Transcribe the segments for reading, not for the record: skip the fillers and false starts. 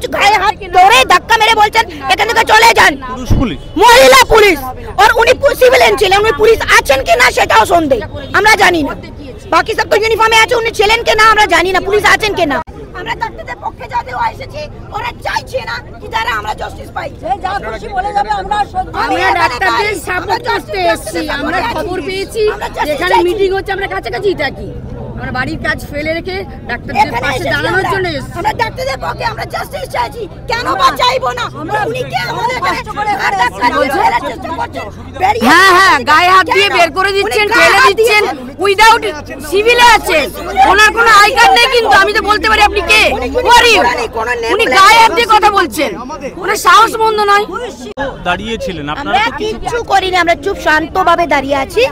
गाয়ে হাত ধরে ধাক্কা মেরে বলছেন এখান থেকে চলে যান। মহিলা পুলিশ और উনি সিভিলিয়ান ছিলেন, উনি পুলিশ আছেন কি না সেটাও সন্দেহ, আমরা জানি না। বাকি সব তো ইউনিফর্মে আছে, উনি ছিলেন কি না আমরা জানি না, পুলিশ আছেন কি না। আমরা ডাক্তারদের পক্ষে যাতে এসেছি, ওরা চাইছে না কি তারা আমরা জাস্টিস পাই। যা খুশি বলে যাবে, আমরা ডাক্তারদের সাপোর্ট করতে এসেছি। আমরা খবর পেয়েছি এখানে মিটিং হচ্ছে, আমরা কাছাকাছি থাকি, আমরা বাড়ির কাজ ফেলে রেখে ডাক্তারদের পাশে দাঁড়ানোর জন্য এসেছি। আমরা ডাক্তারদের পক্ষে আমরা জাস্টিস চাইছি, কেন বা চাইবো না? উনি কি আমাদের কষ্ট করে হ্যাঁ হ্যাঁ গায়ে হাত দিয়ে বের করে দিচ্ছেন, ফেলে দিচ্ছেন, উইদাউট সিভিলে আছে, ওনার কোনো আই কার্ড নেই। কিন্তু আমি তো বলতে পারি আপনি কে, উনি গায়ে হাত দিয়ে কথা বলছেন, ওনার সাহস বন্ধ নয়। দাঁড়িয়েছিলেন আপনারা? কিচ্ছু করিনি, আমরা চুপ শান্তভাবে দাঁড়িয়ে আছি।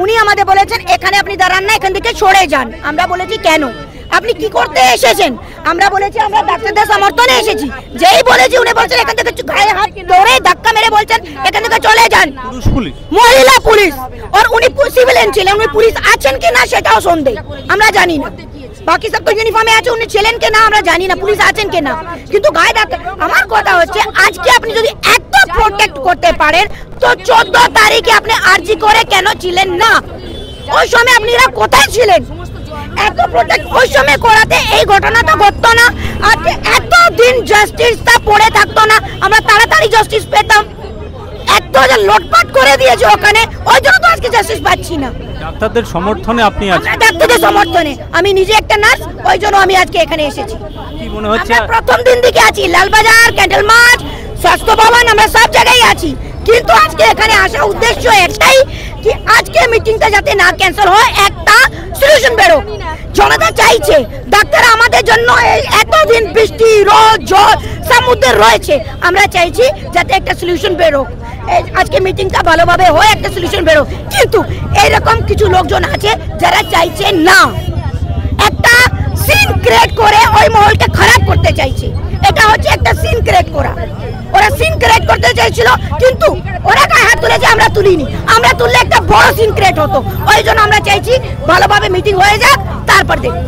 উনি আমাদের বলেছেন এখানে আপনি দাঁড়ান না, এখান থেকে সরে যান। আমরা বলেছি কেন, আপনি কি করতে এসেছেন? আমরা বলেছি আমরা ডাক্তারদের সমর্থনে এসেছি। যেই বলেছি উনি বলছেন এখান থেকে গায়ে হাত ধরে ধাক্কা মেরে বলছেন এখান থেকে চলে যান। মহিলা পুলিশ और উনি সিভিলিয়ান ছিলেন, উনি পুলিশ আছেন কি না সেটাও সন্দেহ, আমরা জানি না। বাকি সব তো ইউনিফর্মে আছে, উনি ছিলেন কি না আমরা জানি না, পুলিশ আছেন কি না। কিন্তু গায়ে ধাক্কা, আমার কথা হচ্ছে আজকে আপনি যদি এত প্রোটেক্ট করতে পারেন তো 14 তারিখে আপনি আরজি করে কেন ছিলেন না? ওই সময় আপনারা কোথায় ছিলেন? এত প্রোটেক্ট ওই সময় করাতে এই ঘটনাটা ঘটতো না, আজকে এত দিন জাস্টিসটা পড়ে থাকতো না, আমরা তাড়াতাড়ি জাস্টিস পেতাম। এত লটপাট করে দিয়েছে ওখানে, ওই জন্য তো আজকে জাস্টিস পাচ্ছি না। ডাক্তারদের সমর্থনে আপনি আছেন? ডাক্তারদের সমর্থনে, আমি নিজে একটা নার্স, ওই জন্য আমি আজকে এখানে এসেছি। কি মনে হচ্ছে? প্রথম দিন থেকে আছি, লালবাজার, ক্যান্ডেল মার্চ, স্বাস্থ্য ভবন, আমরা সব জায়গায় আছি। কিন্তু আজকে এখানে আসার উদ্দেশ্য একটাই কি আজকে মিটিংটা যাতে না ক্যান্সেল হয়, একটা সলিউশন বেরো। জনতা চাইছে, ডাক্তার আমাদের জন্য এতদিন বৃষ্টি রোদ জল সমুদ্র রয়েছে, আমরা চাইছি যাতে একটা সলিউশন বেরো। আজকে মিটিংটা ভালোভাবে হয়, একটা সলিউশন বেরো। কিন্তু এইরকম কিছু লোকজন আছে যারা চাইছে না, একটা সিন ক্রিয়েট করে ওই মহলকে খারাপ করতে চাইছে। এটা হচ্ছে একটা সিন ক্রিয়েট করা, ওরা সিন ক্রিয়েট করতে চাইছিল, কিন্তু ওরা গায়ে হাত তুলেছে, আমরা তুলিনি। আমরা তুললে একটা বড় সিন ক্রিয়েট হতো, ওই জন্য আমরা চাইছি ভালোভাবে মিটিং হয়ে যাক, তারপর দেখি।